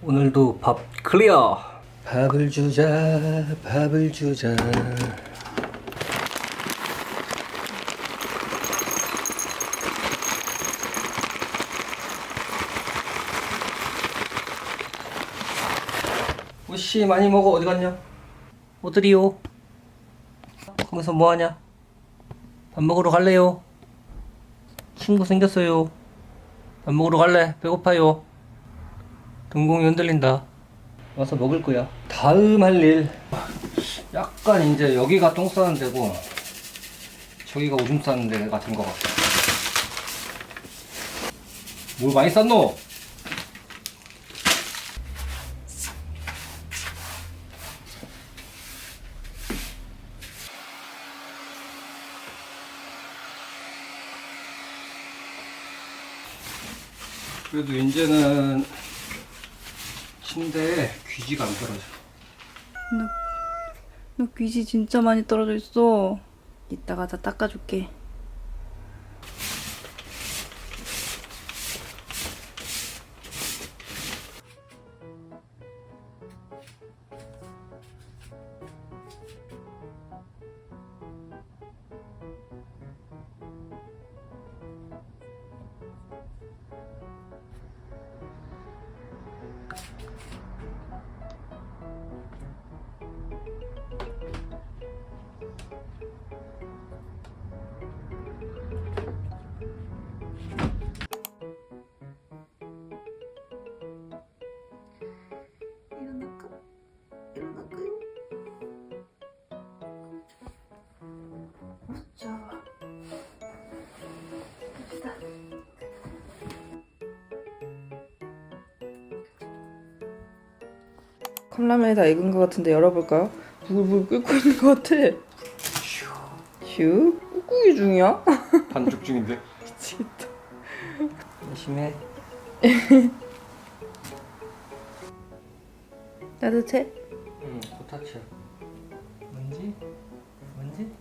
오늘도 밥 클리어. 밥을 주자, 밥을 주자. 우씨 많이 먹어. 어디 갔냐? 어디리요? 거기서 뭐하냐? 밥 먹으러 갈래요? 친구 생겼어요. 밥 먹으러 갈래? 배고파요. 동공이 흔들린다. 와서 먹을 거야. 다음 할 일. 약간 이제 여기가 똥 싸는 데고 저기가 오줌 싸는 데가 된 것 같아. 뭘 많이 쌌노? 그래도 이제는 침대에 귀지가 안 떨어져. 너 귀지 진짜 많이 떨어져 있어. 이따가 다 닦아줄게. 일어날까요? 자, 봅시다. 컵라면이 다 익은 것 같은데 열어볼까요? 부글부글 끓고 있는 것 같아. 휴? 꾹꾹이 중이야? 반죽 중인데. 미치겠다. 열심히 해. 따뜻해? 응, 코타치야. 뭔지? 뭔지?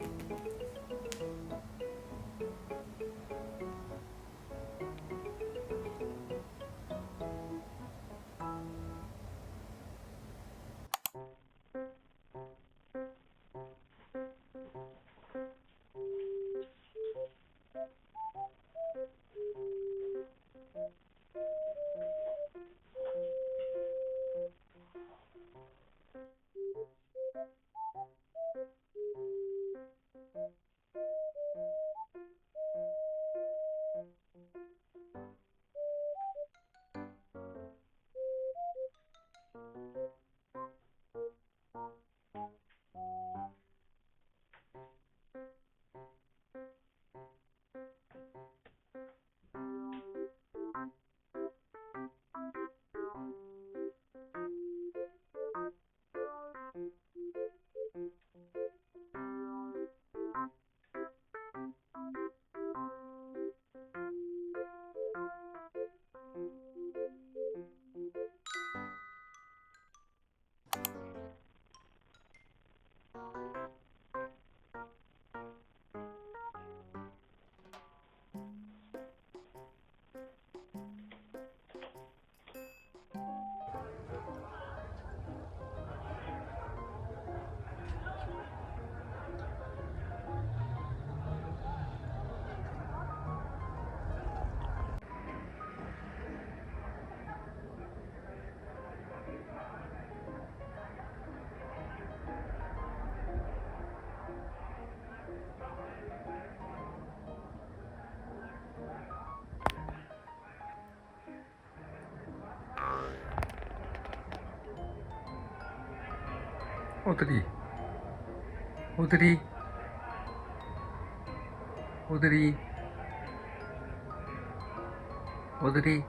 오드리, 오드리, 오드리, 오드리.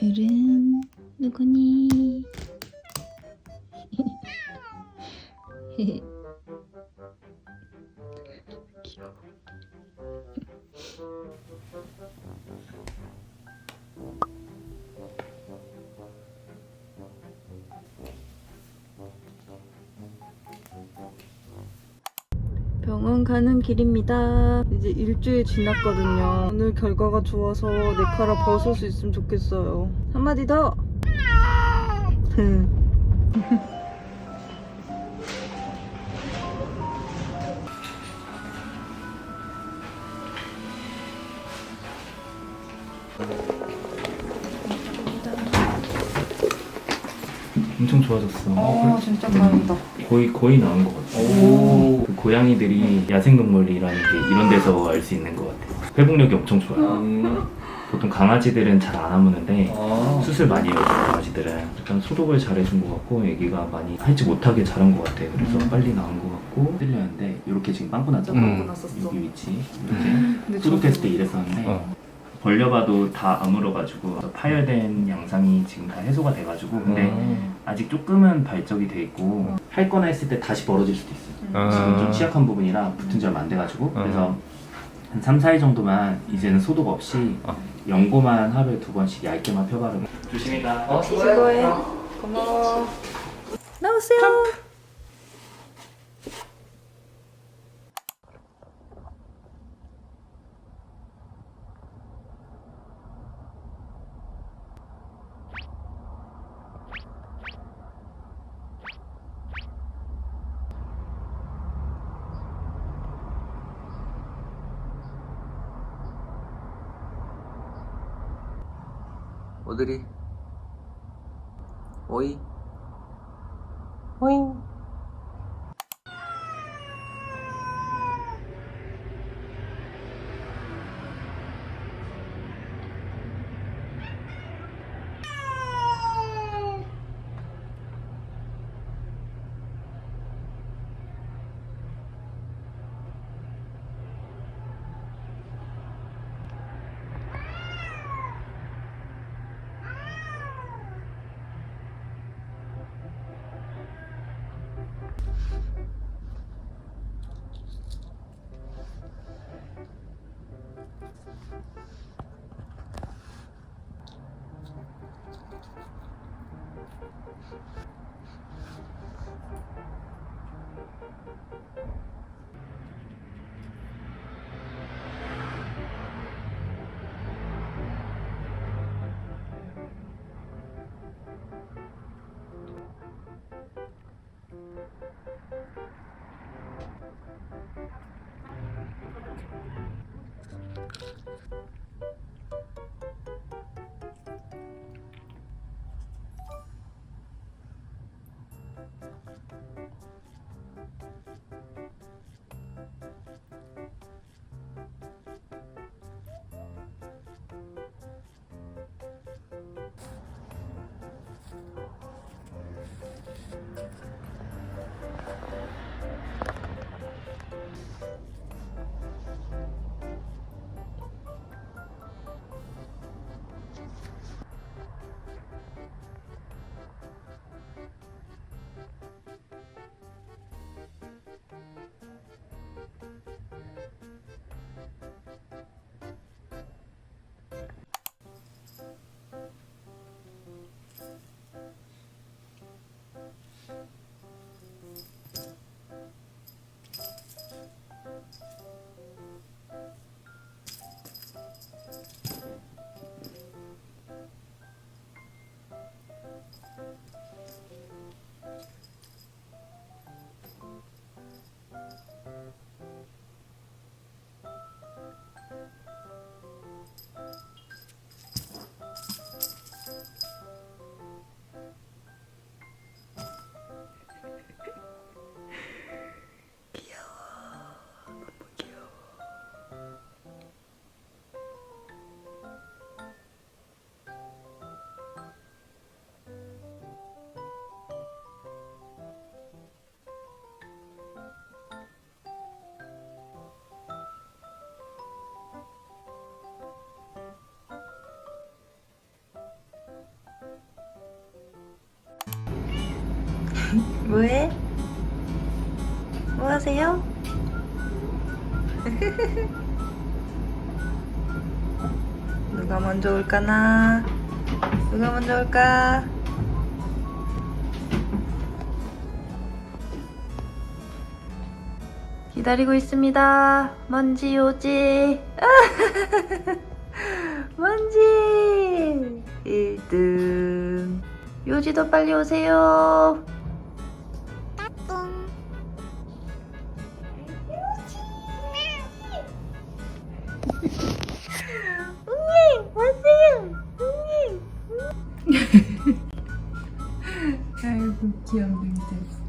오늘은 누구니? 귀여워. 병원 가는 길입니다. 이제 일주일 지났거든요. 오늘 결과가 좋아서 내 카라 벗을 수 있으면 좋겠어요. 한마디 더! 엄청 좋아졌어. 진짜 다행이다. 거의 나은 것 같아. 그 고양이들이 야생동물이라는 게 이런 데서 알 수 있는 것 같아. 회복력이 엄청 좋아요. 보통 강아지들은 잘 안 아무는데 수술 많이 해요. 강아지들은 일단 소독을 잘 해준 것 같고 애기가 많이 핥지 못하게 잘한 것 같아. 그래서 빨리 나은 것 같고 찔렸는데 이렇게 지금 빵꾸 났잖아. 빵꾸 났었어. 여기 위치 근데 이렇게 소독했을 때 이랬었는데 벌려봐도 다 아물어가지고 파열된 양상이 지금 다 해소가 돼가지고 근데 아직 조금은 발적이 돼 있고 할 거나 했을 때 다시 벌어질 수도 있어요. 지금 좀 취약한 부분이라 붙은 지 얼마 안 돼가지고 그래서 한 3, 4일 정도만 이제는 소독 없이 연고만 하루에 2번씩 얇게만 펴바르고 조심히 가. 수고해. 고마워. 나오세요. 오드리 오이 오잉 뭐해? 뭐 하세요? 누가 먼저 올까나? 누가 먼저 올까? 기다리고 있습니다. 먼지 오지. 먼지 1등. 요지도 빨리 오세요. 웅이 왔어요. 웅이. 아이고 귀염둥이들.